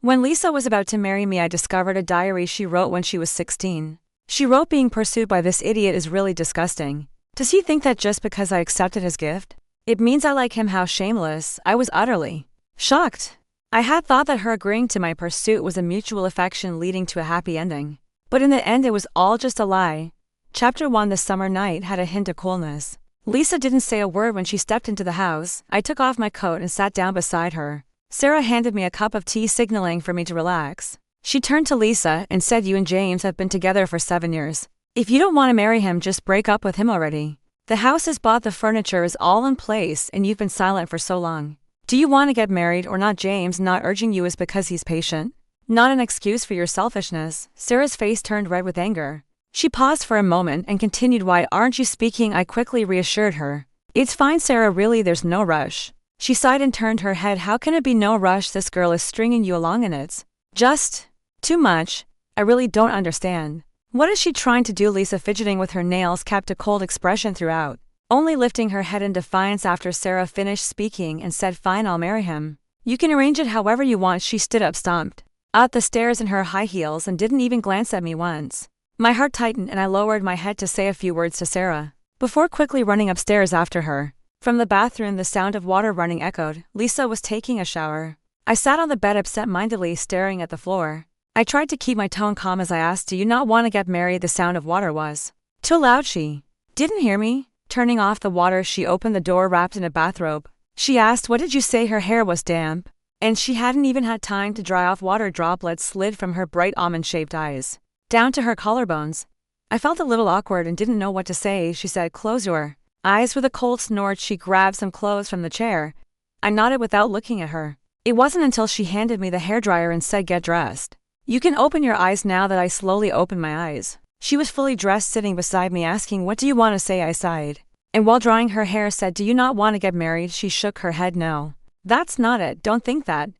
When Lisa was about to marry me, I discovered a diary she wrote when she was 16. She wrote, "Being pursued by this idiot is really disgusting. Does he think that just because I accepted his gift, it means I like him? How shameless." I was utterly shocked. I had thought that her agreeing to my pursuit was a mutual affection leading to a happy ending. But in the end, it was all just a lie. Chapter 1. The summer night had a hint of coolness. Lisa didn't say a word when she stepped into the house. I took off my coat and sat down beside her. Sarah handed me a cup of tea, signaling for me to relax. She turned to Lisa and said, "You and James have been together for 7 years. If you don't want to marry him, just break up with him already. The house is bought, the furniture is all in place, and you've been silent for so long. Do you want to get married or not?" James not urging you is because he's patient, not an excuse for your selfishness. Sarah's face turned red with anger. She paused for a moment and continued, "Why aren't you speaking?" I quickly reassured her. "It's fine, Sarah, really, there's no rush." She sighed and turned her head. "How can it be no rush? This girl is stringing you along and it's just too much. I really don't understand. What is she trying to do?" Lisa, fidgeting with her nails, kept a cold expression throughout, only lifting her head in defiance after Sarah finished speaking and said, "Fine, I'll marry him. You can arrange it however you want." She stood up, stomped out the stairs in her high heels, and didn't even glance at me once. My heart tightened and I lowered my head to say a few words to Sarah, before quickly running upstairs after her. From the bathroom, the sound of water running echoed. Lisa was taking a shower. I sat on the bed absent-mindedly, staring at the floor. I tried to keep my tone calm as I asked, "Do you not want to get married?" The sound of water was too loud. She didn't hear me. Turning off the water, she opened the door, wrapped in a bathrobe. She asked, "What did you say?" Her hair was damp, and she hadn't even had time to dry off. Water droplets slid from her bright almond-shaped eyes down to her collarbones. I felt a little awkward and didn't know what to say. She said, "Close your eyes." With a cold snort, she grabbed some clothes from the chair. I nodded without looking at her. It wasn't until she handed me the hairdryer and said, "Get dressed. You can open your eyes now," that I slowly opened my eyes. She was fully dressed, sitting beside me, asking, "What do you want to say?" I sighed, and while drying her hair said, "Do you not want to get married?" She shook her head. "No. That's not it. Don't think that."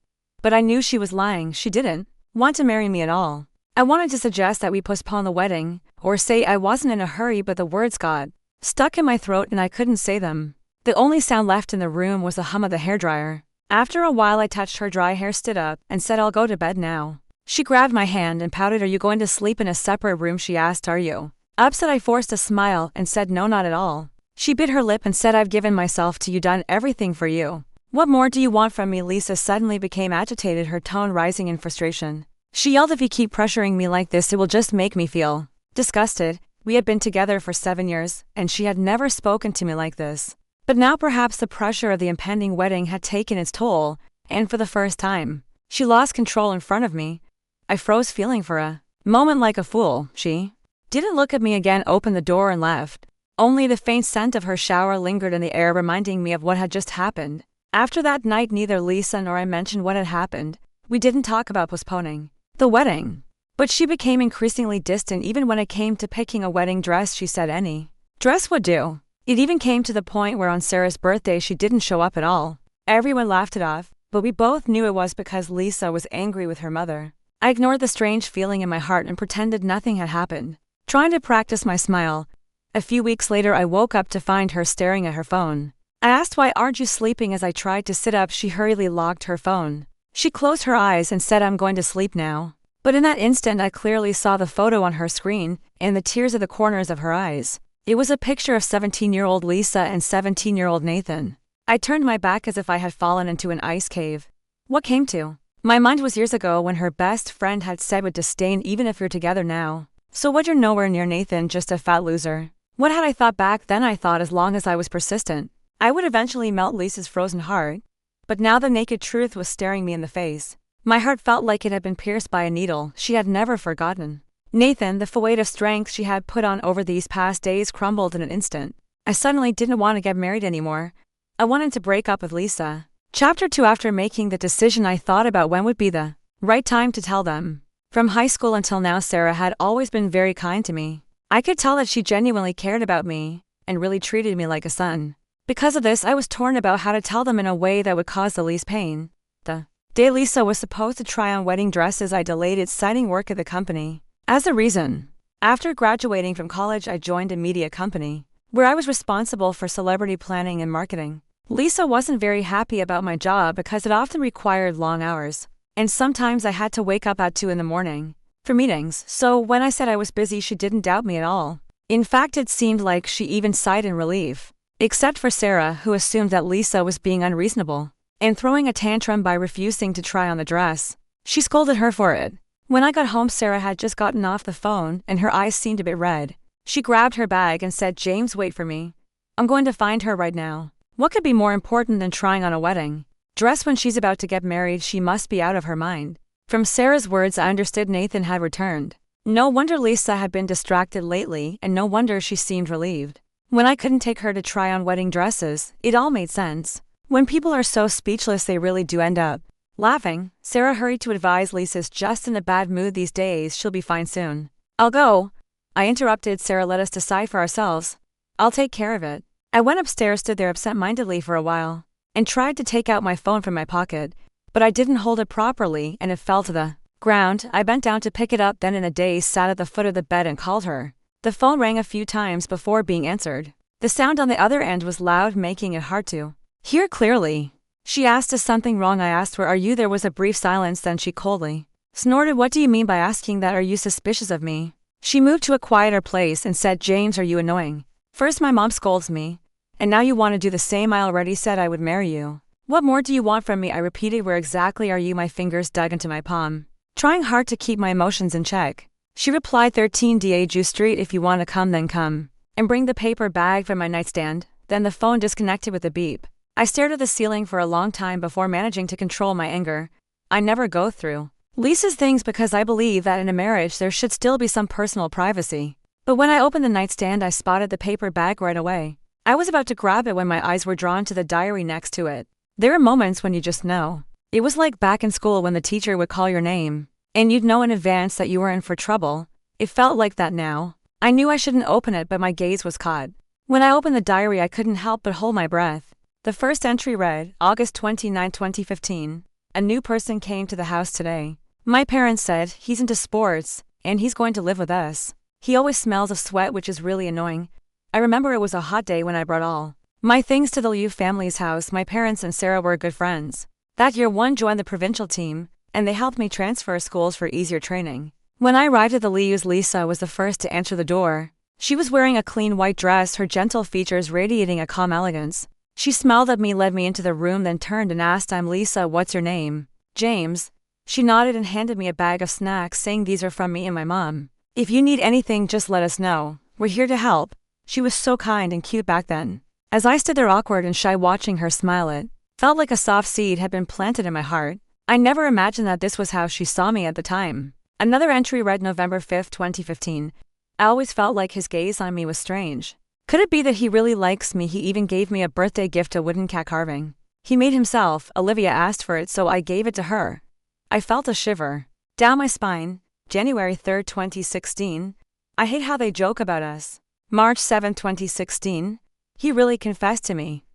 But I knew she was lying. She didn't want to marry me at all. I wanted to suggest that we postpone the wedding, or say I wasn't in a hurry, but the words got stuck in my throat and I couldn't say them. The only sound left in the room was the hum of the hairdryer. After a while, I touched her dry hair, stood up, and said, "I'll go to bed now." She grabbed my hand and pouted. "Are you going to sleep in a separate room?" she asked. "Are you upset?" I forced a smile and said, "No, not at all." She bit her lip and said, "I've given myself to you, done everything for you. What more do you want from me?" Lisa suddenly became agitated, her tone rising in frustration. She yelled, "If you keep pressuring me like this, it will just make me feel disgusted." We had been together for 7 years, and she had never spoken to me like this. But now perhaps the pressure of the impending wedding had taken its toll, and for the first time, she lost control in front of me. I froze, feeling for a moment like a fool. She didn't look at me again, opened the door and left. Only the faint scent of her shower lingered in the air, reminding me of what had just happened. After that night, neither Lisa nor I mentioned what had happened. We didn't talk about postponing the wedding. But she became increasingly distant. Even when it came to picking a wedding dress, she said any dress would do. It even came to the point where on Sarah's birthday she didn't show up at all. Everyone laughed it off, but we both knew it was because Lisa was angry with her mother. I ignored the strange feeling in my heart and pretended nothing had happened, trying to practice my smile. A few weeks later, I woke up to find her staring at her phone. I asked, "Why aren't you sleeping?" As I tried to sit up, she hurriedly locked her phone. She closed her eyes and said, "I'm going to sleep now." But in that instant, I clearly saw the photo on her screen and the tears at the corners of her eyes. It was a picture of 17-year-old Lisa and 17-year-old Nathan. I turned my back as if I had fallen into an ice cave. What came to my mind was years ago when her best friend had said with disdain, "Even if you're together now, so what? You're nowhere near Nathan, just a fat loser." What had I thought back then? I thought as long as I was persistent, I would eventually melt Lisa's frozen heart. But now the naked truth was staring me in the face. My heart felt like it had been pierced by a needle. She had never forgotten Nathan. The weight of strength she had put on over these past days crumbled in an instant. I suddenly didn't want to get married anymore. I wanted to break up with Lisa. Chapter 2. After making the decision, I thought about when would be the right time to tell them. From high school until now, Sarah had always been very kind to me. I could tell that she genuinely cared about me and really treated me like a son. Because of this, I was torn about how to tell them in a way that would cause the least pain. The day Lisa was supposed to try on wedding dresses, I delayed it, citing work at the company as a reason. After graduating from college, I joined a media company where I was responsible for celebrity planning and marketing. Lisa wasn't very happy about my job because it often required long hours. And sometimes I had to wake up at 2 in the morning for meetings, so when I said I was busy, she didn't doubt me at all. In fact, it seemed like she even sighed in relief. Except for Sarah, who assumed that Lisa was being unreasonable and throwing a tantrum by refusing to try on the dress. She scolded her for it. When I got home, Sarah had just gotten off the phone and her eyes seemed a bit red. She grabbed her bag and said, "James, wait for me. I'm going to find her right now." What could be more important than trying on a wedding dress when she's about to get married? She must be out of her mind. From Sarah's words, I understood Nathan had returned. No wonder Lisa had been distracted lately, and no wonder she seemed relieved. When I couldn't take her to try on wedding dresses, it all made sense. When people are so speechless, they really do end up laughing. Sarah hurried to advise, "Lisa's just in a bad mood these days, she'll be fine soon." "I'll go," I interrupted. "Sarah, let us decide for ourselves. I'll take care of it." I went upstairs, stood there absent-mindedly for a while, and tried to take out my phone from my pocket, but I didn't hold it properly and it fell to the ground. I bent down to pick it up, then in a daze sat at the foot of the bed and called her. The phone rang a few times before being answered. The sound on the other end was loud, making it hard to hear clearly. She asked, "Is something wrong?" I asked, "Where are you?" There was a brief silence, then she coldly snorted, "What do you mean by asking that? Are you suspicious of me?" She moved to a quieter place and said, "James, are you annoying? First my mom scolds me, and now you want to do the same. I already said I would marry you. What more do you want from me?" I repeated, "Where exactly are you?" My fingers dug into my palm, trying hard to keep my emotions in check. She replied, 13 Daju Street. "If you want to come, then come. And bring the paper bag from my nightstand." Then the phone disconnected with a beep. I stared at the ceiling for a long time before managing to control my anger. I never go through Lisa's things because I believe that in a marriage there should still be some personal privacy. But when I opened the nightstand, I spotted the paper bag right away. I was about to grab it when my eyes were drawn to the diary next to it. There are moments when you just know. It was like back in school when the teacher would call your name, and you'd know in advance that you were in for trouble. It felt like that now. I knew I shouldn't open it, but my gaze was caught. When I opened the diary, I couldn't help but hold my breath. The first entry read, August 29, 2015. "A new person came to the house today. My parents said he's into sports, and he's going to live with us. He always smells of sweat, which is really annoying. I remember it was a hot day when I brought all my things to the Liu family's house. My parents and Sarah were good friends. That year, one joined the provincial team, and they helped me transfer schools for easier training. When I arrived at the Liu's, Lisa was the first to enter the door. She was wearing a clean white dress, her gentle features radiating a calm elegance. She smiled at me, led me into the room, then turned and asked, "I'm Lisa, what's your name?" "James." She nodded and handed me a bag of snacks, saying, "These are from me and my mom. If you need anything, just let us know. We're here to help." She was so kind and cute back then. As I stood there awkward and shy watching her smile, it felt like a soft seed had been planted in my heart. I never imagined that this was how she saw me at the time. Another entry read, November 5, 2015. "I always felt like his gaze on me was strange. Could it be that he really likes me? He even gave me a birthday gift, a wooden cat carving he made himself. Olivia asked for it, so I gave it to her." I felt a shiver down my spine. January 3, 2016. "I hate how they joke about us." March 7, 2016. "He really confessed to me.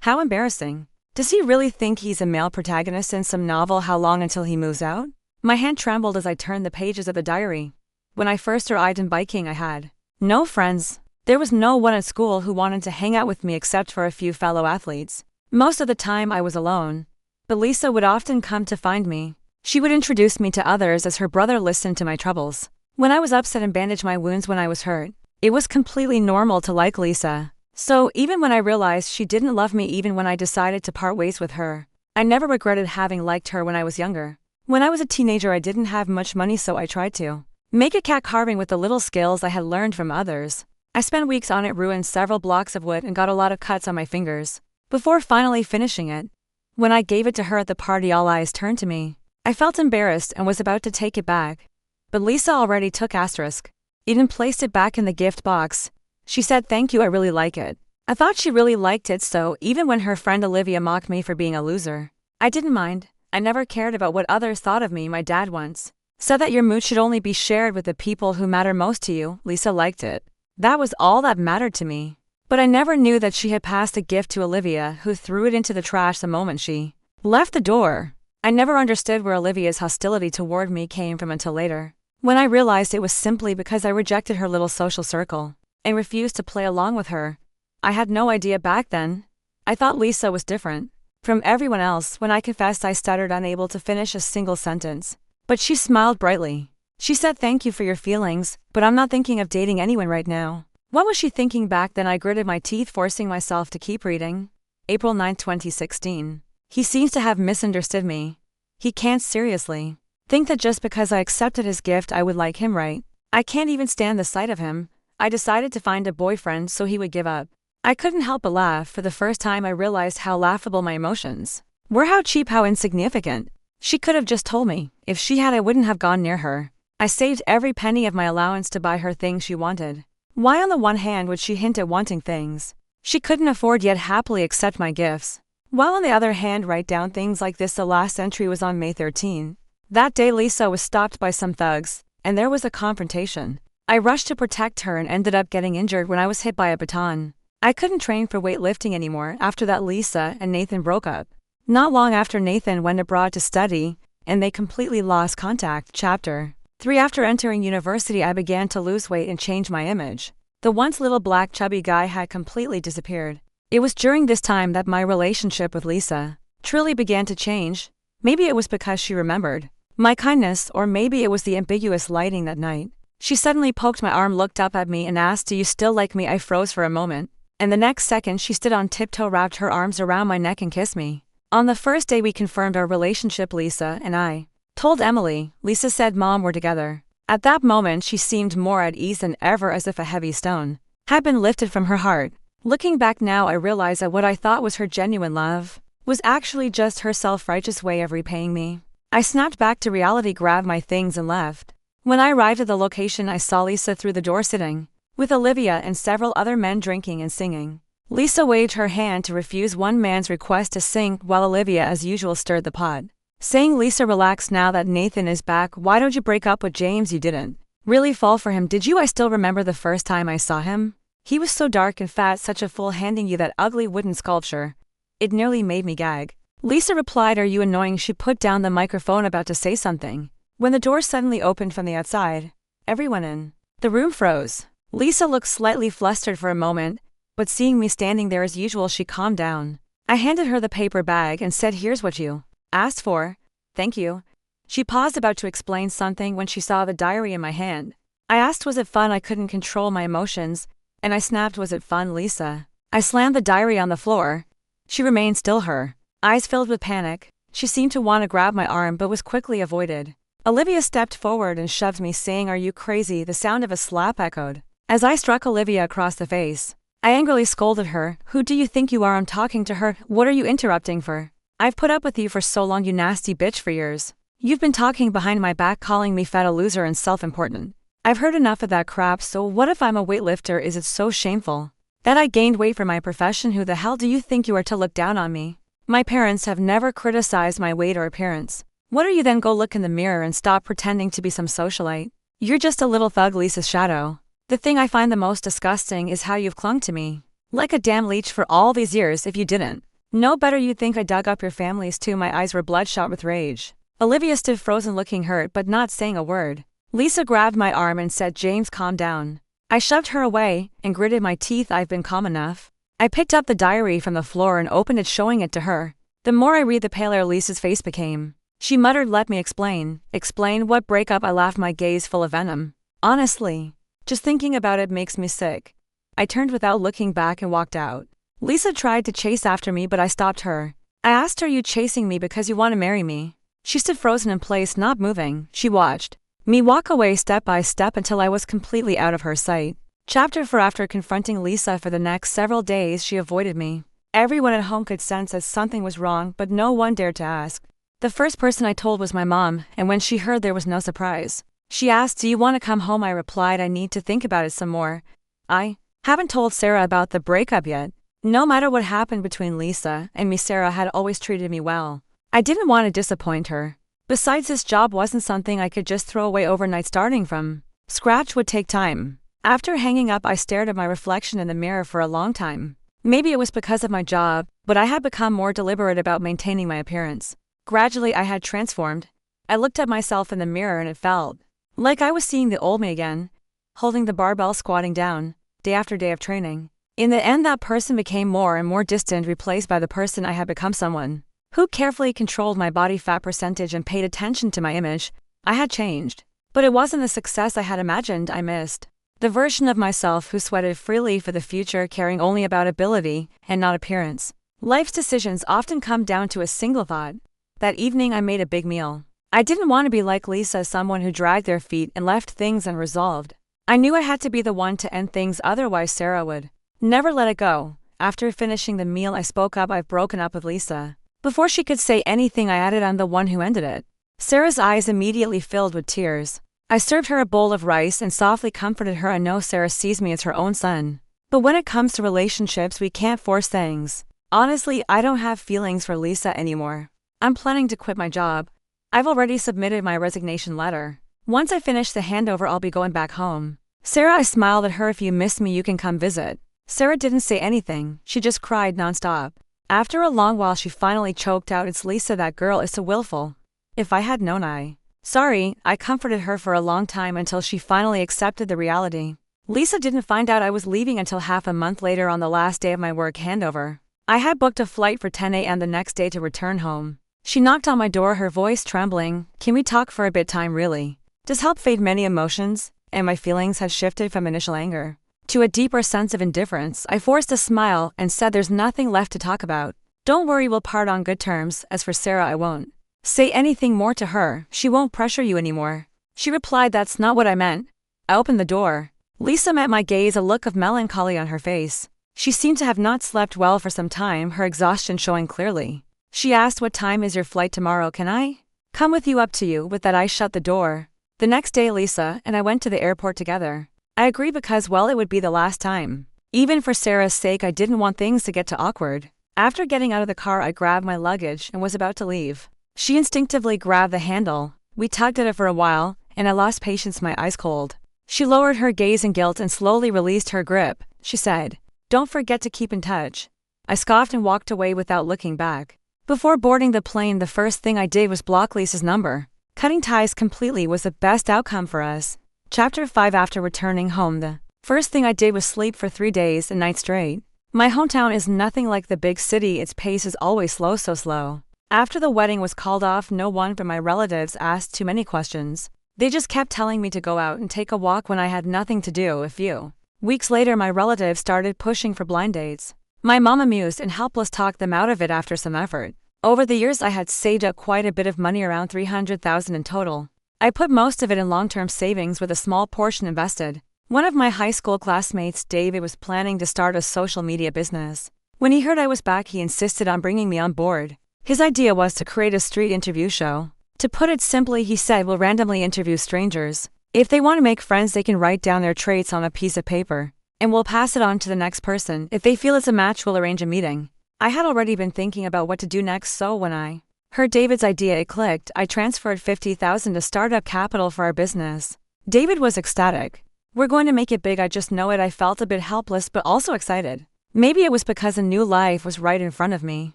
How embarrassing. Does he really think he's a male protagonist in some novel? How long until he moves out?" My hand trembled as I turned the pages of the diary. When I first arrived in biking, I had no friends. There was no one at school who wanted to hang out with me except for a few fellow athletes. Most of the time I was alone. But Lisa would often come to find me. She would introduce me to others as her brother listened to my troubles. When I was upset and bandaged my wounds when I was hurt, it was completely normal to like Lisa. So even when I realized she didn't love me, even when I decided to part ways with her, I never regretted having liked her when I was younger. When I was a teenager, I didn't have much money, so I tried to make a cat carving with the little skills I had learned from others. I spent weeks on it, ruined several blocks of wood, and got a lot of cuts on my fingers before finally finishing it. When I gave it to her at the party, all eyes turned to me. I felt embarrassed and was about to take it back. But Lisa already took *, even placed it back in the gift box. She said, "Thank you, I really like it." I thought she really liked it, so even when her friend Olivia mocked me for being a loser, I didn't mind. I never cared about what others thought of me. My dad once said that your mood should only be shared with the people who matter most to you. Lisa liked it. That was all that mattered to me. But I never knew that she had passed the gift to Olivia, who threw it into the trash the moment she left the door. I never understood where Olivia's hostility toward me came from until later, when I realized it was simply because I rejected her little social circle and refused to play along with her. I had no idea back then. I thought Lisa was different. from everyone else when I confessed I stuttered, unable to finish a single sentence. But she smiled brightly. She said, "Thank you for your feelings, but I'm not thinking of dating anyone right now." What was she thinking back then? I gritted my teeth, forcing myself to keep reading. April 9, 2016. He seems to have misunderstood me. He can't seriously think that just because I accepted his gift I would like him, right? I can't even stand the sight of him. I decided to find a boyfriend so he would give up. I couldn't help but laugh. For the first time I realized how laughable my emotions were, how cheap, how insignificant. She could have just told me. If she had, I wouldn't have gone near her. I saved every penny of my allowance to buy her things she wanted. Why on the one hand would she hint at wanting things she couldn't afford yet happily accept my gifts, while on the other hand write down things like this? The last entry was on May 13. That day Lisa was stopped by some thugs, and there was a confrontation. I rushed to protect her and ended up getting injured when I was hit by a baton. I couldn't train for weightlifting anymore. After that, Lisa and Nathan broke up. Not long after, Nathan went abroad to study, and they completely lost contact. Chapter 3. After entering university, I began to lose weight and change my image. The once little black chubby guy had completely disappeared. It was during this time that my relationship with Lisa truly began to change. Maybe it was because she remembered my kindness, or maybe it was the ambiguous lighting that night. She suddenly poked my arm, looked up at me, and asked, "Do you still like me?" I froze for a moment, and the next second she stood on tiptoe, wrapped her arms around my neck, and kissed me. On the first day we confirmed our relationship, Lisa and I told Emily. Lisa said Mom were together. At that moment she seemed more at ease than ever, as if a heavy stone had been lifted from her heart. Looking back now, I realize that what I thought was her genuine love was actually just her self-righteous way of repaying me. I snapped back to reality, grabbed my things, and left. When I arrived at the location, I saw Lisa through the door sitting with Olivia and several other men, drinking and singing. Lisa waved her hand to refuse one man's request to sing, while Olivia as usual stirred the pot, saying, "Lisa, relax now that Nathan is back. Why don't you break up with James? You didn't really fall for him, did you?" I still remember the first time I saw him. He was so dark and fat, such a fool, handing you that ugly wooden sculpture. It nearly made me gag. Lisa replied, "Are you annoying?" She put down the microphone, about to say something, when the door suddenly opened from the outside. Everyone in the room froze. Lisa looked slightly flustered for a moment, but seeing me standing there as usual, she calmed down. I handed her the paper bag and said, "Here's what you asked for." "Thank you." She paused, about to explain something, when she saw the diary in my hand. I asked, "Was it fun?" I couldn't control my emotions, and I snapped, "Was it fun, Lisa?" I slammed the diary on the floor. She remained still, her eyes filled with panic. She seemed to want to grab my arm, but was quickly avoided. Olivia stepped forward and shoved me, saying, "Are you crazy?" The sound of a slap echoed as I struck Olivia across the face. I angrily scolded her. "Who do you think you are? I'm talking to her. What are you interrupting for? I've put up with you for so long, you nasty bitch, for years. You've been talking behind my back, calling me fat, a loser, and self-important. I've heard enough of that crap. So what if I'm a weightlifter? Is it so shameful that I gained weight for my profession? Who the hell do you think you are to look down on me? My parents have never criticized my weight or appearance. What are you then? Go look in the mirror and stop pretending to be some socialite. You're just a little thug." Lisa's shadow. "The thing I find the most disgusting is how you've clung to me like a damn leech for all these years. If you didn't know better, you'd think I dug up your families too." My eyes were bloodshot with rage. Olivia stood frozen, looking hurt but not saying a word. Lisa grabbed my arm and said, "James, calm down." I shoved her away and gritted my teeth. "I've been calm enough." I picked up the diary from the floor and opened it, showing it to her. The more I read, the paler Lisa's face became. She muttered, "Let me explain." "Explain what? Breakup?" I laughed, my gaze full of venom. "Honestly, just thinking about it makes me sick." I turned without looking back and walked out. Lisa tried to chase after me, but I stopped her. I asked her, "Are you chasing me because you want to marry me?" She stood frozen in place, not moving. She watched me walk away step by step until I was completely out of her sight. Chapter 4. After confronting Lisa for the next several days, she avoided me. Everyone at home could sense that something was wrong, but no one dared to ask. The first person I told was my mom, and when she heard, there was no surprise. She asked, "Do you want to come home?" I replied, "I need to think about it some more. I haven't told Sarah about the breakup yet." No matter what happened between Lisa and me, Sarah had always treated me well. I didn't want to disappoint her. Besides, this job wasn't something I could just throw away overnight. Starting from scratch would take time. After hanging up, I stared at my reflection in the mirror for a long time. Maybe it was because of my job, but I had become more deliberate about maintaining my appearance. Gradually, I had transformed. I looked at myself in the mirror and it felt like I was seeing the old me again, holding the barbell, squatting down, day after day of training. In the end, that person became more and more distant, replaced by the person I had become, someone who carefully controlled my body fat percentage and paid attention to my image. I had changed. But it wasn't the success I had imagined. I missed the version of myself who sweated freely for the future, caring only about ability and not appearance. Life's decisions often come down to a single thought. That evening I made a big meal. I didn't want to be like Lisa, someone who dragged their feet and left things unresolved. I knew I had to be the one to end things, otherwise Sarah would never let it go. After finishing the meal, I spoke up. I've broken up with Lisa. Before she could say anything, I added, I'm the one who ended it. Sarah's eyes immediately filled with tears. I served her a bowl of rice and softly comforted her. I know Sarah sees me as her own son. But when it comes to relationships, we can't force things. Honestly, I don't have feelings for Lisa anymore. I'm planning to quit my job. I've already submitted my resignation letter. Once I finish the handover, I'll be going back home. Sarah, I smiled at her. If you miss me, you can come visit. Sarah didn't say anything. She just cried nonstop. After a long while, she finally choked out, it's Lisa, that girl is so willful. If I had known. Sorry, I comforted her for a long time until she finally accepted the reality. Lisa didn't find out I was leaving until half a month later, on the last day of my work handover. I had booked a flight for 10 a.m. the next day to return home. She knocked on my door, her voice trembling. Can we talk for a bit? Time really does help fade many emotions, and my feelings had shifted from initial anger to a deeper sense of indifference. I forced a smile and said, there's nothing left to talk about. Don't worry, we'll part on good terms. As for Sarah, I won't say anything more to her. She won't pressure you anymore. She replied, that's not what I meant. I opened the door. Lisa met my gaze, a look of melancholy on her face. She seemed to have not slept well for some time, her exhaustion showing clearly. She asked, what time is your flight tomorrow? Can I come with you? Up to you. With that, I shut the door. The next day, Lisa and I went to the airport together. I agreed because, well, it would be the last time. Even for Sarah's sake, I didn't want things to get too awkward. After getting out of the car, I grabbed my luggage and was about to leave. She instinctively grabbed the handle. We tugged at it for a while, and I lost patience, my eyes cold. She lowered her gaze in guilt and slowly released her grip. She said, don't forget to keep in touch. I scoffed and walked away without looking back. Before boarding the plane, the first thing I did was block Lisa's number. Cutting ties completely was the best outcome for us. Chapter 5. After returning home, the first thing I did was sleep for 3 days and nights straight. My hometown is nothing like the big city. Its pace is always slow, so slow. After the wedding was called off, no one but my relatives asked too many questions. They just kept telling me to go out and take a walk when I had nothing to do. A few weeks later, my relatives started pushing for blind dates. My mom, amused and helpless, talked them out of it after some effort. Over the years, I had saved up quite a bit of money, around $300,000 in total. I put most of it in long-term savings with a small portion invested. One of my high school classmates, David, was planning to start a social media business. When he heard I was back, he insisted on bringing me on board. His idea was to create a street interview show. To put it simply, he said, we'll randomly interview strangers. If they want to make friends, they can write down their traits on a piece of paper, and we'll pass it on to the next person. If they feel it's a match, we'll arrange a meeting. I had already been thinking about what to do next, so when I heard David's idea, it clicked. I transferred $50,000 to startup capital for our business. David was ecstatic. We're going to make it big, I just know it. I felt a bit helpless but also excited. Maybe it was because a new life was right in front of me.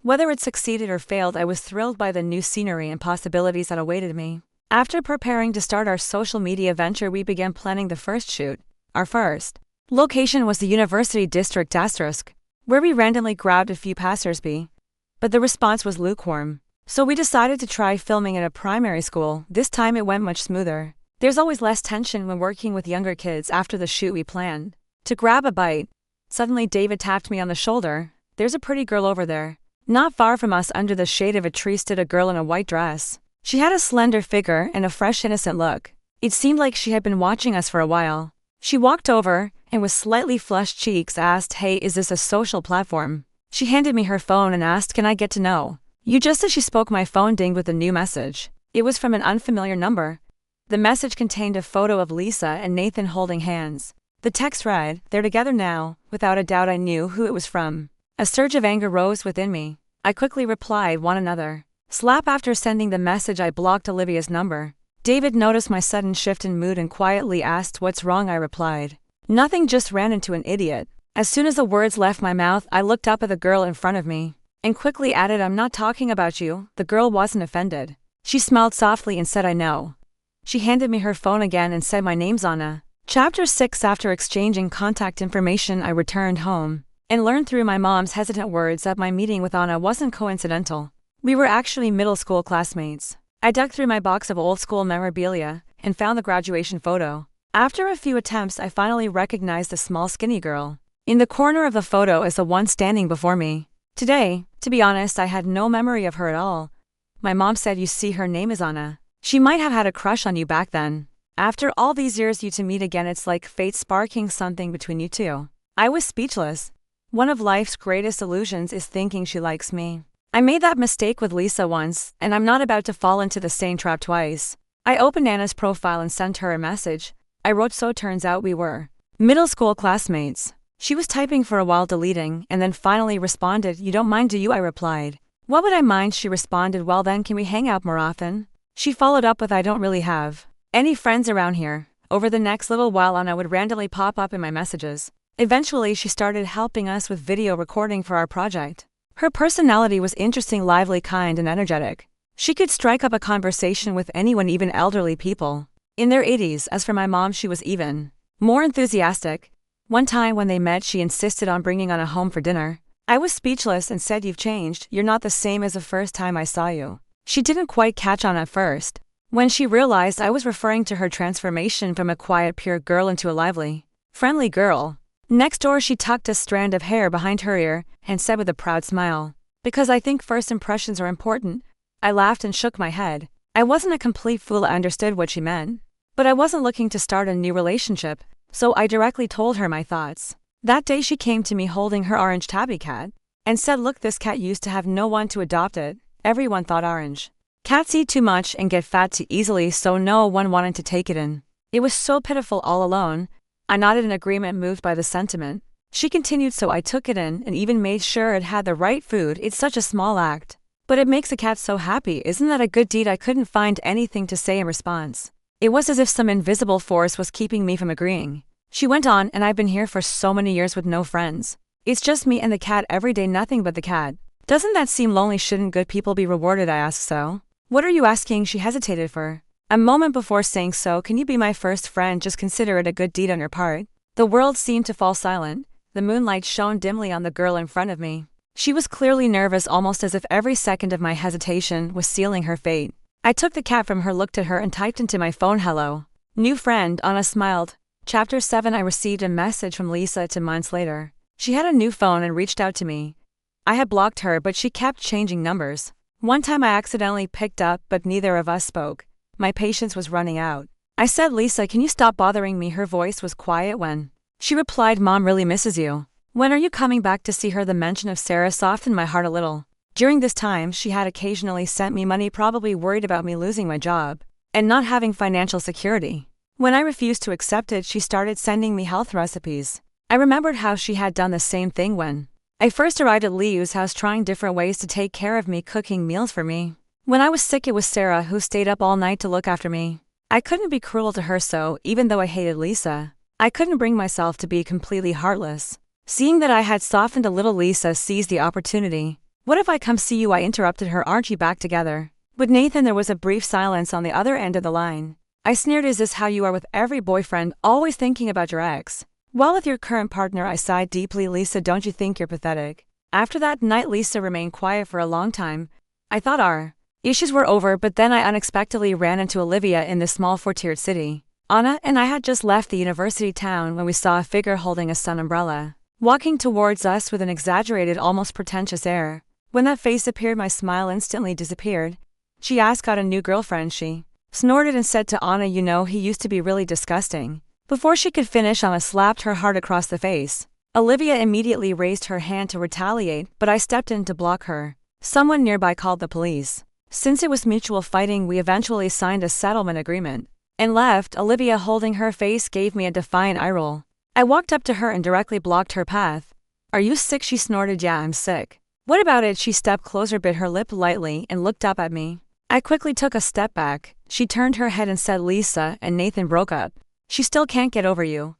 Whether it succeeded or failed, I was thrilled by the new scenery and possibilities that awaited me. After preparing to start our social media venture, we began planning the first shoot. Our first location was the University District *, where we randomly grabbed a few passersby. But the response was lukewarm. So we decided to try filming at a primary school. This time it went much smoother. There's always less tension when working with younger kids. After the shoot, we planned to grab a bite. Suddenly, David tapped me on the shoulder. There's a pretty girl over there. Not far from us, under the shade of a tree, stood a girl in a white dress. She had a slender figure and a fresh, innocent look. It seemed like she had been watching us for a while. She walked over, and with slightly flushed cheeks asked, hey, is this a social platform? She handed me her phone and asked, can I get to know you? Just as she spoke, my phone dinged with a new message. It was from an unfamiliar number. The message contained a photo of Lisa and Nathan holding hands. The text read, they're together now. Without a doubt, I knew who it was from. A surge of anger rose within me. I quickly replied, one another. Slap. After sending the message, I blocked Olivia's number. David noticed my sudden shift in mood and quietly asked, what's wrong? I replied, nothing, just ran into an idiot. As soon as the words left my mouth, I looked up at the girl in front of me and quickly added, I'm not talking about you. The girl wasn't offended. She smiled softly and said, I know. She handed me her phone again and said, my name's Anna. Chapter 6. After exchanging contact information, I returned home and learned through my mom's hesitant words that my meeting with Anna wasn't coincidental. We were actually middle school classmates. I dug through my box of old school memorabilia and found the graduation photo. After a few attempts, I finally recognized the small skinny girl in the corner of the photo as the one standing before me. Today, to be honest, I had no memory of her at all. My mom said, "You see, her name is Anna. She might have had a crush on you back then. After all these years, you to meet again, it's like fate sparking something between you two." I was speechless. One of life's greatest illusions is thinking she likes me. I made that mistake with Lisa once, and I'm not about to fall into the same trap twice. I opened Anna's profile and sent her a message. I wrote, "So turns out we were middle school classmates." She was typing for a while, deleting, and then finally responded, "You don't mind, do you?" I replied. "What would I mind?" She responded, "Well then, can we hang out more often?" She followed up with, "I don't really have any friends around here." Over the next little while, Anna would randomly pop up in my messages. Eventually, she started helping us with video recording for our project. Her personality was interesting, lively, kind, and energetic. She could strike up a conversation with anyone, even elderly people in their 80s. As for my mom, she was even more enthusiastic. One time when they met, she insisted on bringing Anna home for dinner. I was speechless and said, "You've changed. You're not the same as the first time I saw you." She didn't quite catch on at first. When she realized I was referring to her transformation from a quiet, pure girl into a lively, friendly girl. Next door, she tucked a strand of hair behind her ear and said with a proud smile, "Because I think first impressions are important." I laughed and shook my head. I wasn't a complete fool. I understood what she meant. But I wasn't looking to start a new relationship, so I directly told her my thoughts. That day, she came to me holding her orange tabby cat and said, "Look, this cat used to have no one to adopt it. Everyone thought orange cats eat too much and get fat too easily, so no one wanted to take it in. It was so pitiful all alone." I nodded in agreement, moved by the sentiment. She continued, "So I took it in and even made sure it had the right food. It's such a small act, but it makes a cat so happy. Isn't that a good deed?" I couldn't find anything to say in response. It was as if some invisible force was keeping me from agreeing. She went on, "And I've been here for so many years with no friends. It's just me and the cat every day, nothing but the cat. Doesn't that seem lonely? Shouldn't good people be rewarded?" I asked. "So? What are you asking?" She hesitated for a moment before saying, "So, can you be my first friend? Just consider it a good deed on your part." The world seemed to fall silent. The moonlight shone dimly on the girl in front of me. She was clearly nervous, almost as if every second of my hesitation was sealing her fate. I took the cat from her, looked at her, and typed into my phone, "Hello, new friend." Anna smiled. Chapter 7. I received a message from Lisa 2 months later. She had a new phone and reached out to me. I had blocked her, but she kept changing numbers. One time I accidentally picked up, but neither of us spoke. My patience was running out. I said, "Lisa, can you stop bothering me?" Her voice was quiet when she replied, "Mom really misses you. When are you coming back to see her?" The mention of Sarah softened my heart a little. During this time, she had occasionally sent me money, probably worried about me losing my job and not having financial security. When I refused to accept it, she started sending me health recipes. I remembered how she had done the same thing when I first arrived at Liu's house, trying different ways to take care of me, cooking meals for me. When I was sick, it was Sarah who stayed up all night to look after me. I couldn't be cruel to her, so even though I hated Lisa, I couldn't bring myself to be completely heartless. Seeing that I had softened a little, Lisa seized the opportunity. "What if I come see you?" I interrupted her. "Aren't you back together with Nathan?" There was a brief silence on the other end of the line. I sneered, "Is this how you are with every boyfriend, always thinking about your ex?" "Well, with your current partner." I sighed deeply. "Lisa, don't you think you're pathetic?" After that night, Lisa remained quiet for a long time. I thought our issues were over, but then I unexpectedly ran into Olivia in this small 4-tiered city. Anna and I had just left the university town when we saw a figure holding a sun umbrella, walking towards us with an exaggerated, almost pretentious air. When that face appeared, my smile instantly disappeared. She asked, "Got a new girlfriend?" She snorted and said to Anna, "You know, he used to be really disgusting." Before she could finish, Anna slapped her hard across the face. Olivia immediately raised her hand to retaliate, but I stepped in to block her. Someone nearby called the police. Since it was mutual fighting, we eventually signed a settlement agreement and left. Olivia, holding her face, gave me a defiant eye roll. I walked up to her and directly blocked her path. "Are you sick?" She snorted. "Yeah, I'm sick." "What about it?" She stepped closer, bit her lip lightly, and looked up at me. I quickly took a step back. She turned her head and said, "Lisa and Nathan broke up. She still can't get over you.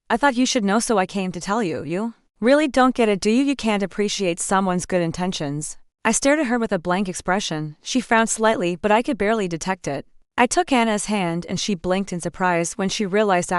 I thought you should know, so I came to tell you." "You really don't get it, do you? You can't appreciate someone's good intentions." I stared at her with a blank expression. She frowned slightly, but I could barely detect it. I took Anna's hand and she blinked in surprise when she realized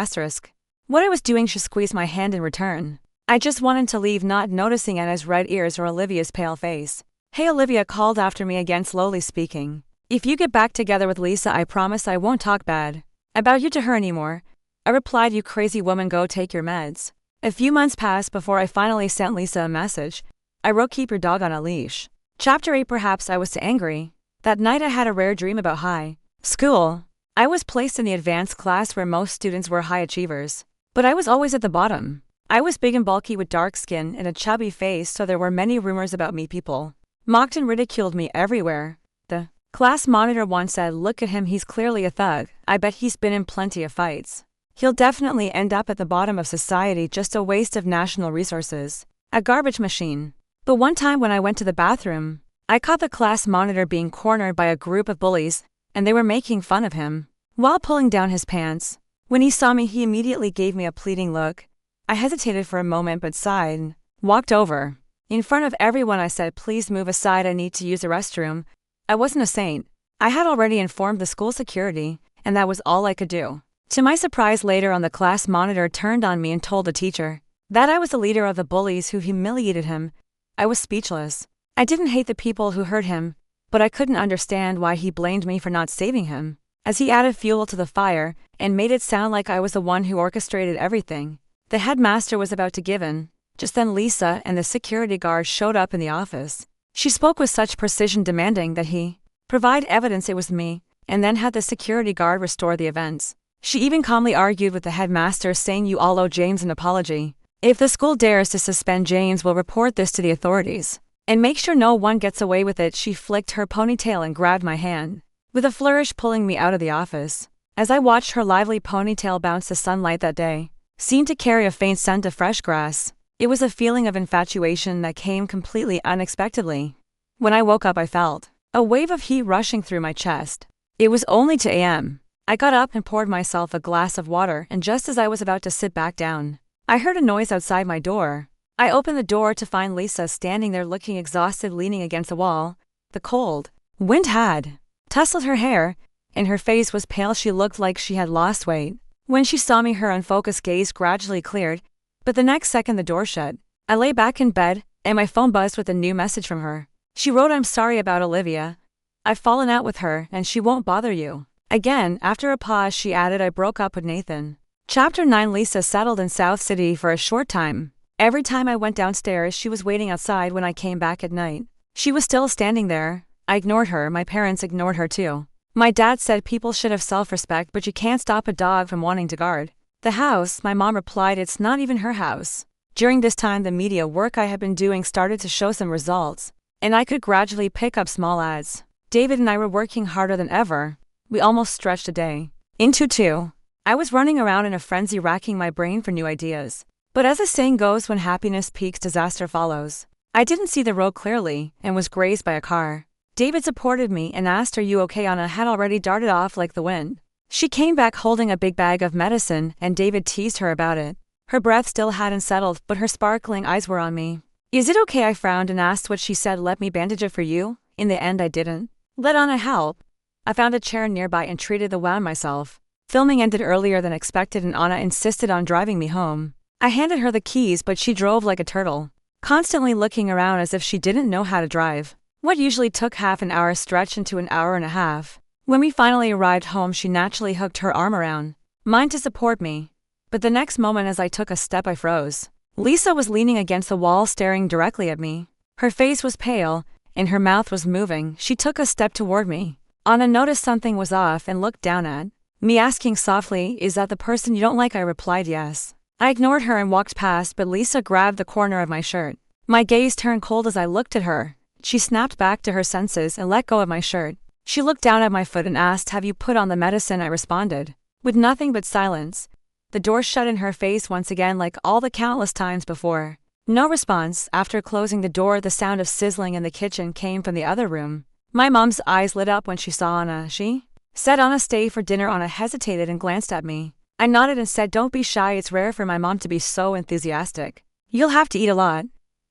What I was doing, she squeezed my hand in return. I just wanted to leave, not noticing Anna's red ears or Olivia's pale face. Hey, Olivia called after me again, slowly speaking. If you get back together with Lisa, I promise I won't talk bad about you to her anymore. I replied, you crazy woman, go take your meds. A few months passed before I finally sent Lisa a message. I wrote, keep your dog on a leash. Chapter 8. Perhaps I was too angry. That night I had a rare dream about high school. I was placed in the advanced class where most students were high achievers. But I was always at the bottom. I was big and bulky with dark skin and a chubby face, so there were many rumors about me. People mocked and ridiculed me everywhere. The class monitor once said, look at him, he's clearly a thug. I bet he's been in plenty of fights. He'll definitely end up at the bottom of society, just a waste of national resources. A garbage machine. But one time when I went to the bathroom, I caught the class monitor being cornered by a group of bullies, and they were making fun of him while pulling down his pants. When he saw me, he immediately gave me a pleading look. I hesitated for a moment but sighed and walked over. In front of everyone I said, please move aside, I need to use the restroom. I wasn't a saint. I had already informed the school security, and that was all I could do. To my surprise, later on, the class monitor turned on me and told the teacher that I was the leader of the bullies who humiliated him. I was speechless. I didn't hate the people who hurt him, but I couldn't understand why he blamed me for not saving him, as he added fuel to the fire and made it sound like I was the one who orchestrated everything. The headmaster was about to give in. Just then Lisa and the security guard showed up in the office. She spoke with such precision, demanding that he provide evidence it was me, and then had the security guard restore the events. She even calmly argued with the headmaster, saying, you all owe James an apology. If the school dares to suspend James, we'll report this to the authorities and make sure no one gets away with it. She flicked her ponytail and grabbed my hand with a flourish, pulling me out of the office. As I watched her lively ponytail bounce, the sunlight that day seemed to carry a faint scent of fresh grass. It was a feeling of infatuation that came completely unexpectedly. When I woke up, I felt a wave of heat rushing through my chest. It was only 2 a.m. I got up and poured myself a glass of water, and just as I was about to sit back down, I heard a noise outside my door. I opened the door to find Lisa standing there, looking exhausted, leaning against the wall. The cold wind had tousled her hair, and her face was pale. She looked like she had lost weight. When she saw me, her unfocused gaze gradually cleared, but the next second the door shut. I lay back in bed, and my phone buzzed with a new message from her. She wrote, I'm sorry about Olivia. I've fallen out with her, and she won't bother you again. After a pause, she added, I broke up with Nathan. Chapter 9. Lisa settled in South City for a short time. Every time I went downstairs, she was waiting outside. When I came back at night, she was still standing there. I ignored her. My parents ignored her too. My dad said people should have self-respect, but you can't stop a dog from wanting to guard the house. My mom replied, it's not even her house. During this time, the media work I had been doing started to show some results, and I could gradually pick up small ads. David and I were working harder than ever. We almost stretched a day into 2. I was running around in a frenzy, racking my brain for new ideas. But as the saying goes, when happiness peaks, disaster follows. I didn't see the road clearly and was grazed by a car. David supported me and asked, are you okay? Anna had already darted off like the wind. She came back holding a big bag of medicine, and David teased her about it. Her breath still hadn't settled, but her sparkling eyes were on me. Is it okay? I frowned and asked what she said. Let me bandage it for you. In the end, I didn't let Anna help. I found a chair nearby and treated the wound myself. Filming ended earlier than expected, and Anna insisted on driving me home. I handed her the keys, but she drove like a turtle, constantly looking around as if she didn't know how to drive. What usually took half an hour stretched into an hour and a half. When we finally arrived home, she naturally hooked her arm around mine to support me. But the next moment, as I took a step, I froze. Lisa was leaning against the wall, staring directly at me. Her face was pale, and her mouth was moving. She took a step toward me. Anna noticed something was off and looked down at me, asking softly, is that the person you don't like? I replied, yes. I ignored her and walked past, but Lisa grabbed the corner of my shirt. My gaze turned cold as I looked at her. She snapped back to her senses and let go of my shirt. She looked down at my foot and asked, have you put on the medicine? I responded with nothing but silence. The door shut in her face once again, like all the countless times before. No response. After closing the door, the sound of sizzling in the kitchen came from the other room. My mom's eyes lit up when she saw Anna. She said, Anna, stay for dinner. Anna hesitated and glanced at me. I nodded and said, don't be shy. It's rare for my mom to be so enthusiastic. You'll have to eat a lot.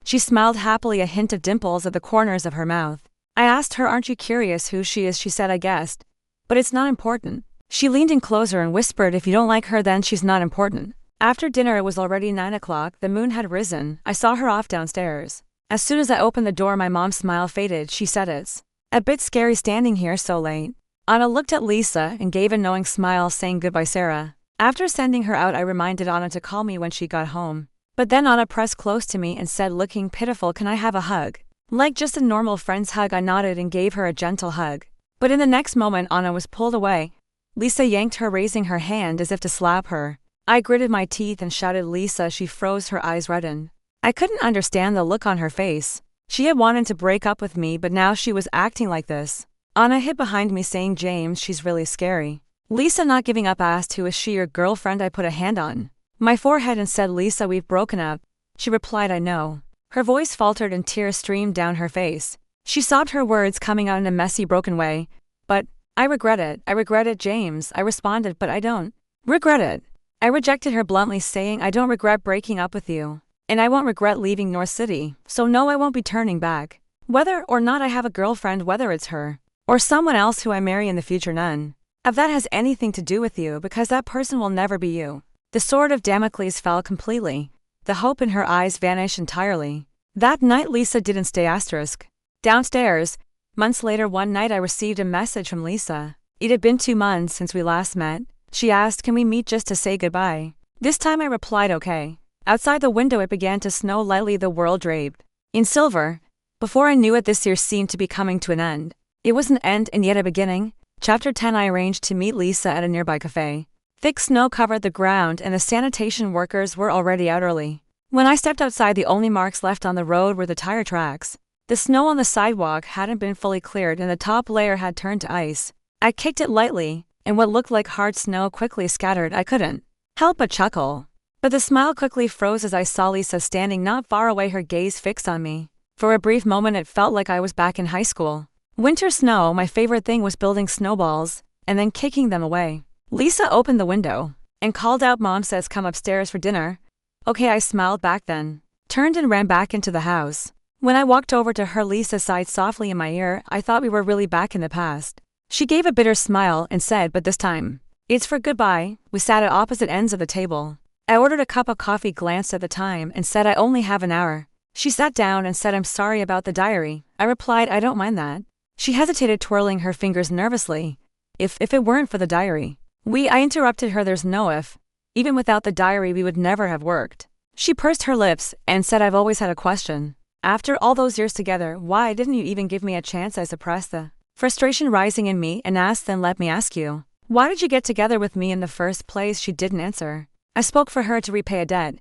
She smiled happily, a hint of dimples at the corners of her mouth. I asked her, aren't you curious who she is? She said, I guessed. But it's not important. She leaned in closer and whispered, if you don't like her, then she's not important. After dinner, it was already 9 o'clock, the moon had risen, I saw her off downstairs. As soon as I opened the door, my mom's smile faded. She said, "It's a bit scary standing here so late." Anna looked at Lisa and gave a knowing smile, saying, "Goodbye, Sarah." After sending her out, I reminded Anna to call me when she got home. But then Anna pressed close to me and said, looking pitiful, "Can I have a hug?" Like just a normal friend's hug, I nodded and gave her a gentle hug. But in the next moment, Anna was pulled away. Lisa yanked her, raising her hand as if to slap her. I gritted my teeth and shouted, "Lisa!" She froze, her eyes reddened. I couldn't understand the look on her face. She had wanted to break up with me, but now she was acting like this. Anna hid behind me, saying, "James, she's really scary." Lisa, not giving up, asked, "Who is she, your girlfriend?" I put a hand on my forehead and said, "Lisa, we've broken up." She replied, "I know." Her voice faltered and tears streamed down her face. She sobbed, her words coming out in a messy, broken way. "But I regret it, James," I responded, "but I don't regret it." I rejected her bluntly, saying, "I don't regret breaking up with you. And I won't regret leaving North City, so no, I won't be turning back. Whether or not I have a girlfriend, whether it's her or someone else who I marry in the future, none of that has anything to do with you, because that person will never be you." The sword of Damocles fell completely. The hope in her eyes vanished entirely. That night, Lisa didn't stay. Downstairs. Months later, one night I received a message from Lisa. It had been 2 months since we last met. She asked, "Can we meet just to say goodbye?" This time I replied, "Okay." Outside the window, it began to snow lightly, the world draped in silver. Before I knew it, this year seemed to be coming to an end. It was an end and yet a beginning. Chapter 10. I arranged to meet Lisa at a nearby cafe. Thick snow covered the ground and the sanitation workers were already out early. When I stepped outside, the only marks left on the road were the tire tracks. The snow on the sidewalk hadn't been fully cleared and the top layer had turned to ice. I kicked it lightly, and what looked like hard snow quickly scattered. I couldn't help but chuckle. But the smile quickly froze as I saw Lisa standing not far away, her gaze fixed on me. For a brief moment, it felt like I was back in high school. Winter snow, my favorite thing, was building snowballs and then kicking them away. Lisa opened the window and called out, "Mom says come upstairs for dinner." "Okay," I smiled back, then turned and ran back into the house. When I walked over to her, Lisa sighed softly in my ear. I thought we were really back in the past. She gave a bitter smile and said, "But this time, it's for goodbye." We sat at opposite ends of the table. I ordered a cup of coffee, glanced at the time, and said, "I only have an hour." She sat down and said, "I'm sorry about the diary." I replied, "I don't mind that." She hesitated, twirling her fingers nervously. If it weren't for the diary. I interrupted her, "There's no if. Even without the diary, we would never have worked." She pursed her lips and said, "I've always had a question. After all those years together, why didn't you even give me a chance?" I suppressed the frustration rising in me and asked, "Then let me ask you, why did you get together with me in the first place?" She didn't answer. I spoke for her to repay a debt.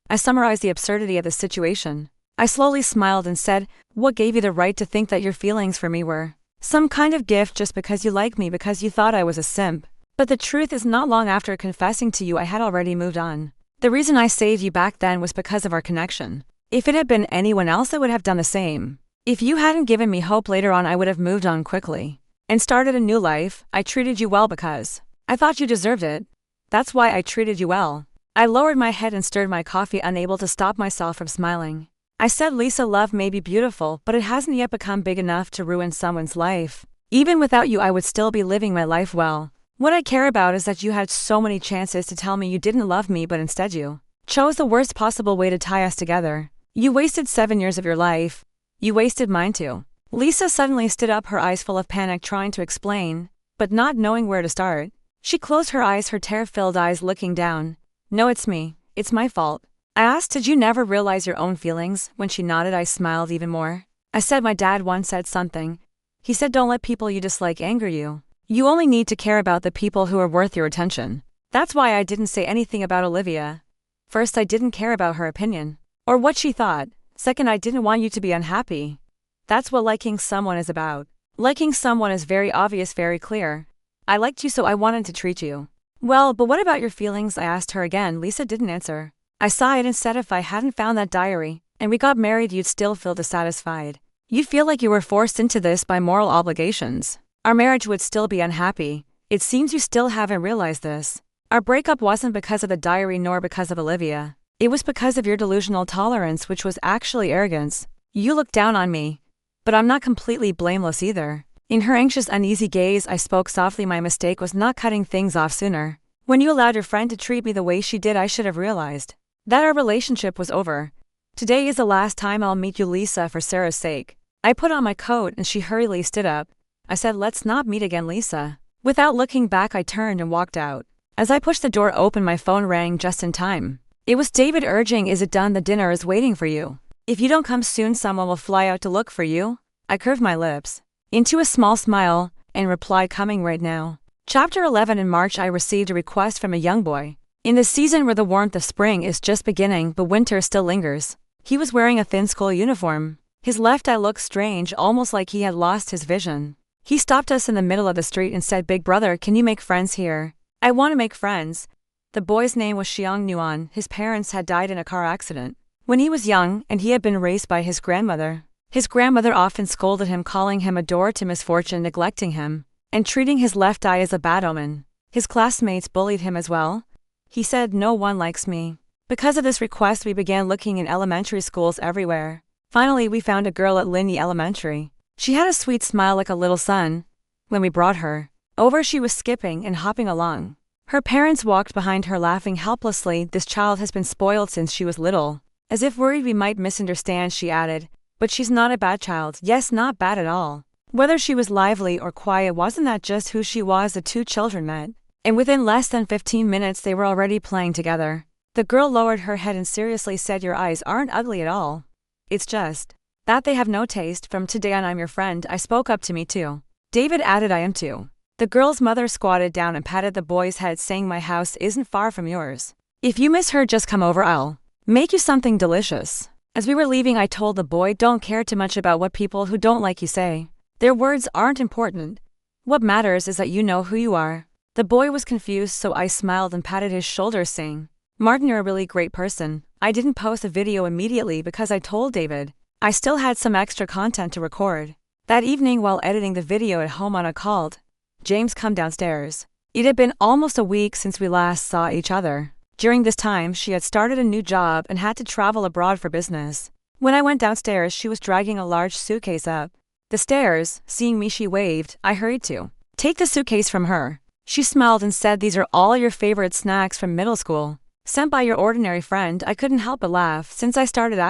I summarized the absurdity of the situation. I slowly smiled and said, "What gave you the right to think that your feelings for me were some kind of gift just because you like me, because you thought I was a simp?" But the truth is, not long after confessing to you, I had already moved on. The reason I saved you back then was because of our connection. If it had been anyone else, I would have done the same. If you hadn't given me hope later on, I would have moved on quickly and started a new life. I treated you well because I thought you deserved it. That's why I treated you well. I lowered my head and stirred my coffee, unable to stop myself from smiling. I said, "Lisa, love may be beautiful, but it hasn't yet become big enough to ruin someone's life. Even without you, I would still be living my life well. What I care about is that you had so many chances to tell me you didn't love me, but instead you chose the worst possible way to tie us together. You wasted 7 years of your life. You wasted mine too." Lisa suddenly stood up, her eyes full of panic, trying to explain, but not knowing where to start. She closed her eyes, her tear-filled eyes looking down. "No, it's me. It's my fault." I asked, "Did you never realize your own feelings?" When she nodded, I smiled even more. I said, "My dad once said something. He said, don't let people you dislike anger you. You only need to care about the people who are worth your attention." That's why I didn't say anything about Olivia. First, I didn't care about her opinion or what she thought. Second, I didn't want you to be unhappy. That's what liking someone is about. Liking someone is very obvious, very clear. I liked you, so I wanted to treat you well. But what about your feelings? I asked her again. Lisa didn't answer. I sighed and said, "If I hadn't found that diary and we got married, you'd still feel dissatisfied. You'd feel like you were forced into this by moral obligations. Our marriage would still be unhappy. It seems you still haven't realized this. Our breakup wasn't because of the diary nor because of Olivia. It was because of your delusional tolerance, which was actually arrogance. You looked down on me. But I'm not completely blameless either." In her anxious, uneasy gaze, I spoke softly. "My mistake was not cutting things off sooner. When you allowed your friend to treat me the way she did, I should have realized that our relationship was over. Today is the last time I'll meet you, Lisa, for Sarah's sake. I put on my coat and she hurriedly stood up. I said, let's not meet again, Lisa. Without looking back, I turned and walked out. As I pushed the door open, my phone rang just in time. It was David urging, is it done? The dinner is waiting for you. If you don't come soon, someone will fly out to look for you. I curved my lips into a small smile and replied, coming right now. Chapter 11. In March, I received a request from a young boy. In the season where the warmth of spring is just beginning but winter still lingers, he was wearing a thin school uniform. His left eye looked strange, almost like he had lost his vision. He stopped us in the middle of the street and said, Big brother, can you make friends here? I want to make friends. The boy's name was Xiang Nuan. His parents had died in a car accident when he was young, and he had been raised by his grandmother. His grandmother often scolded him, calling him a door to misfortune, neglecting him, and treating his left eye as a bad omen. His classmates bullied him as well. He said, no one likes me. Because of this request, we began looking in elementary schools everywhere. Finally, we found a girl at Linny Elementary. She had a sweet smile like a little sun. When we brought her over, she was skipping and hopping along. Her parents walked behind her, laughing helplessly. This child has been spoiled since she was little. As if worried we might misunderstand, she added, but she's not a bad child. Yes, not bad at all. Whether she was lively or quiet, wasn't that just who she was? The two children met, and within less than 15 minutes they were already playing together. The girl lowered her head and seriously said, your eyes aren't ugly at all. It's just that they have no taste. From today on, I'm your friend. I spoke up to me too. David added, I am too. The girl's mother squatted down and patted the boy's head, saying, my house isn't far from yours. If you miss her, just come over. I'll make you something delicious. As we were leaving, I told the boy, don't care too much about what people who don't like you say. Their words aren't important. What matters is that you know who you are. The boy was confused, so I smiled and patted his shoulder, saying, Martin, you're a really great person. I didn't post a video immediately because I told David I still had some extra content to record. That evening, while editing the video at home, Anna called. James, come downstairs. It had been almost a week since we last saw each other. During this time, she had started a new job and had to travel abroad for business. When I went downstairs, she was dragging a large suitcase up the stairs. Seeing me, she waved. I hurried to take the suitcase from her. She smiled and said, these are all your favorite snacks from middle school, sent by your ordinary friend. I couldn't help but laugh. Since I started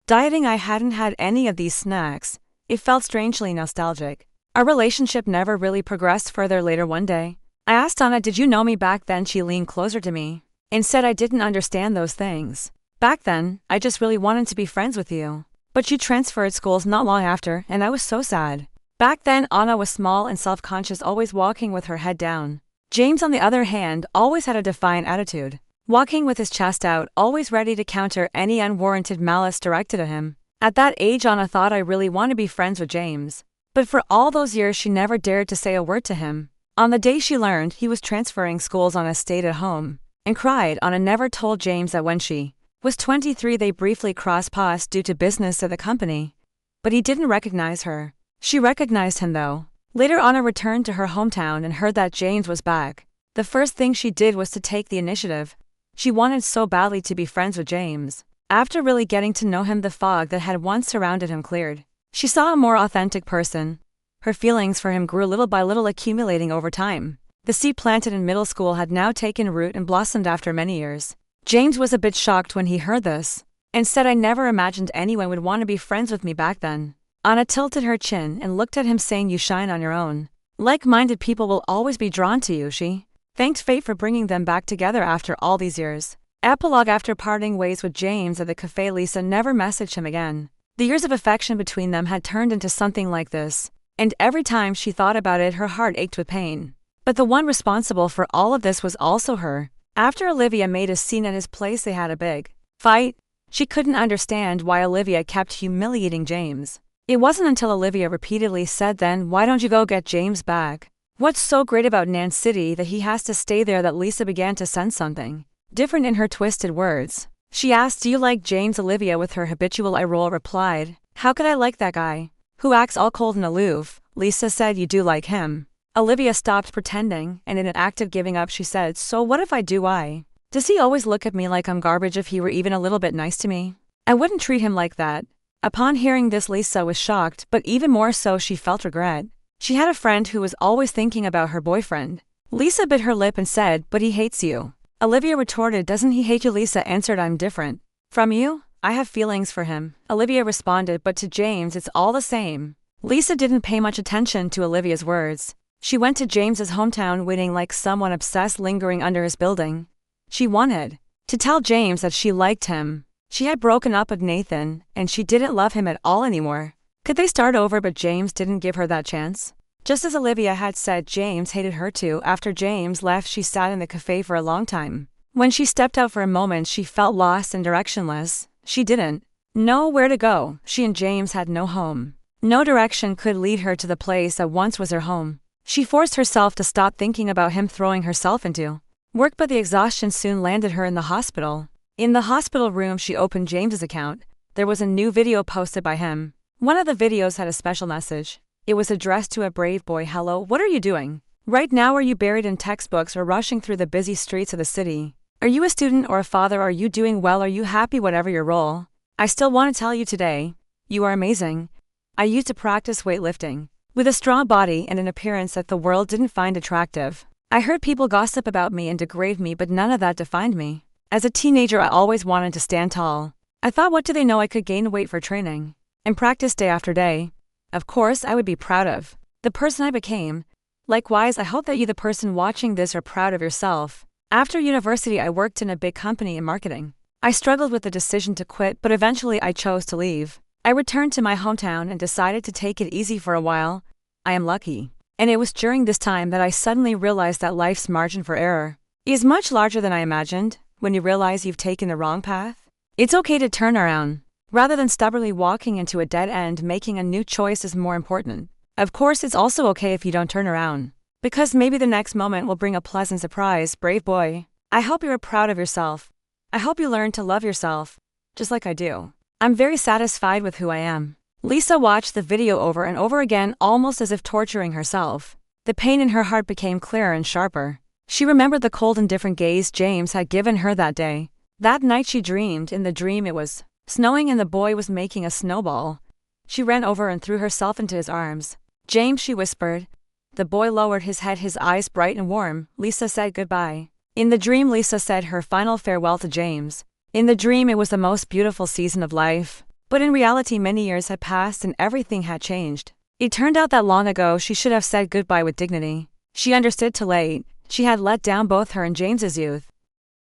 dieting, I hadn't had any of these snacks. It felt strangely nostalgic. Our relationship never really progressed further. Later one day, I asked Anna, did you know me back then? She leaned closer to me and said, I didn't understand those things. Back then, I just really wanted to be friends with you. But you transferred schools not long after, and I was so sad. Back then, Anna was small and self-conscious, always walking with her head down. James, on the other hand, always had a defiant attitude, walking with his chest out, always ready to counter any unwarranted malice directed at him. At that age, Anna thought, I really want to be friends with James. But for all those years, she never dared to say a word to him. On the day she learned he was transferring schools, Anna stayed at home and cried. Anna never told James that when she was 23, they briefly crossed paths due to business at the company. But he didn't recognize her. She recognized him though. Later, Anna returned to her hometown and heard that James was back. The first thing she did was to take the initiative. She wanted so badly to be friends with James. After really getting to know him, the fog that had once surrounded him cleared. She saw a more authentic person. Her feelings for him grew little by little, accumulating over time. The seed planted in middle school had now taken root and blossomed after many years. James was a bit shocked when he heard this, and said, I never imagined anyone would want to be friends with me back then. Anna tilted her chin and looked at him, saying, you shine on your own. Like-minded people will always be drawn to you. She thanked fate for bringing them back together after all these years. Epilogue. After parting ways with James at the cafe, Lisa never messaged him again. The years of affection between them had turned into something like this, and every time she thought about it, her heart ached with pain. But the one responsible for all of this was also her. After Olivia made a scene at his place, they had a big fight. She couldn't understand why Olivia kept humiliating James. It wasn't until Olivia repeatedly said, then why don't you go get James back? What's so great about Nan City that he has to stay there, that Lisa began to sense something different in her twisted words. She asked, do you like James? Olivia, with her habitual eye roll, replied, how could I like that guy who acts all cold and aloof? Lisa said, you do like him. Olivia stopped pretending, and in an act of giving up, she said, so what if I do? Why does he always look at me like I'm garbage? If he were even a little bit nice to me, I wouldn't treat him like that. Upon hearing this, Lisa was shocked, but even more so, she felt regret. She had a friend who was always thinking about her boyfriend. Lisa bit her lip and said, "But he hates you." Olivia retorted, "Doesn't he hate you?" Lisa answered, "I'm different from you. I have feelings for him." Olivia responded, "But to James it's all the same." Lisa didn't pay much attention to Olivia's words. She went to James's hometown waiting like someone obsessed, lingering under his building. She wanted to tell James that she liked him. She had broken up with Nathan, and she didn't love him at all anymore. Could they start over? But James didn't give her that chance. Just as Olivia had said, James hated her too. After James left, she sat in the cafe for a long time. When she stepped out for a moment, she felt lost and directionless. She didn't know where to go. She and James had no home. No direction could lead her to the place that once was her home. She forced herself to stop thinking about him, throwing herself into work, but the exhaustion soon landed her in the hospital. In the hospital room, she opened James's account. There was a new video posted by him. One of the videos had a special message. It was addressed to a brave boy. "Hello, what are you doing right now? Are you buried in textbooks or rushing through the busy streets of the city? Are you a student or a father? Are you doing well? Are you happy? Whatever your role, I still want to tell you today, you are amazing. I used to practice weightlifting with a strong body and an appearance that the world didn't find attractive. I heard people gossip about me and degrade me, but none of that defined me. As a teenager, I always wanted to stand tall. I thought, what do they know? I could gain weight for training and practice day after day. Of course, I would be proud of the person I became. Likewise, I hope that you, the person watching this, are proud of yourself. After university, I worked in a big company in marketing. I struggled with the decision to quit, but eventually I chose to leave. I returned to my hometown and decided to take it easy for a while. I am lucky. And it was during this time that I suddenly realized that life's margin for error is much larger than I imagined. When you realize you've taken the wrong path, it's okay to turn around. Rather than stubbornly walking into a dead end, making a new choice is more important. Of course, it's also okay if you don't turn around, because maybe the next moment will bring a pleasant surprise. Brave boy. I hope you're proud of yourself. I hope you learn to love yourself, just like I do. I'm very satisfied with who I am. Lisa watched the video over and over again, almost as if torturing herself. The pain in her heart became clearer and sharper. She remembered the cold, indifferent gaze James had given her that day. That night she dreamed. In the dream it was snowing and the boy was making a snowball. She ran over and threw herself into his arms. "James," she whispered. The boy lowered his head, his eyes bright and warm. Lisa said goodbye. In the dream, Lisa said her final farewell to James. In the dream, it was the most beautiful season of life. But in reality, many years had passed and everything had changed. It turned out that long ago she should have said goodbye with dignity. She understood too late. She had let down both her and James's youth.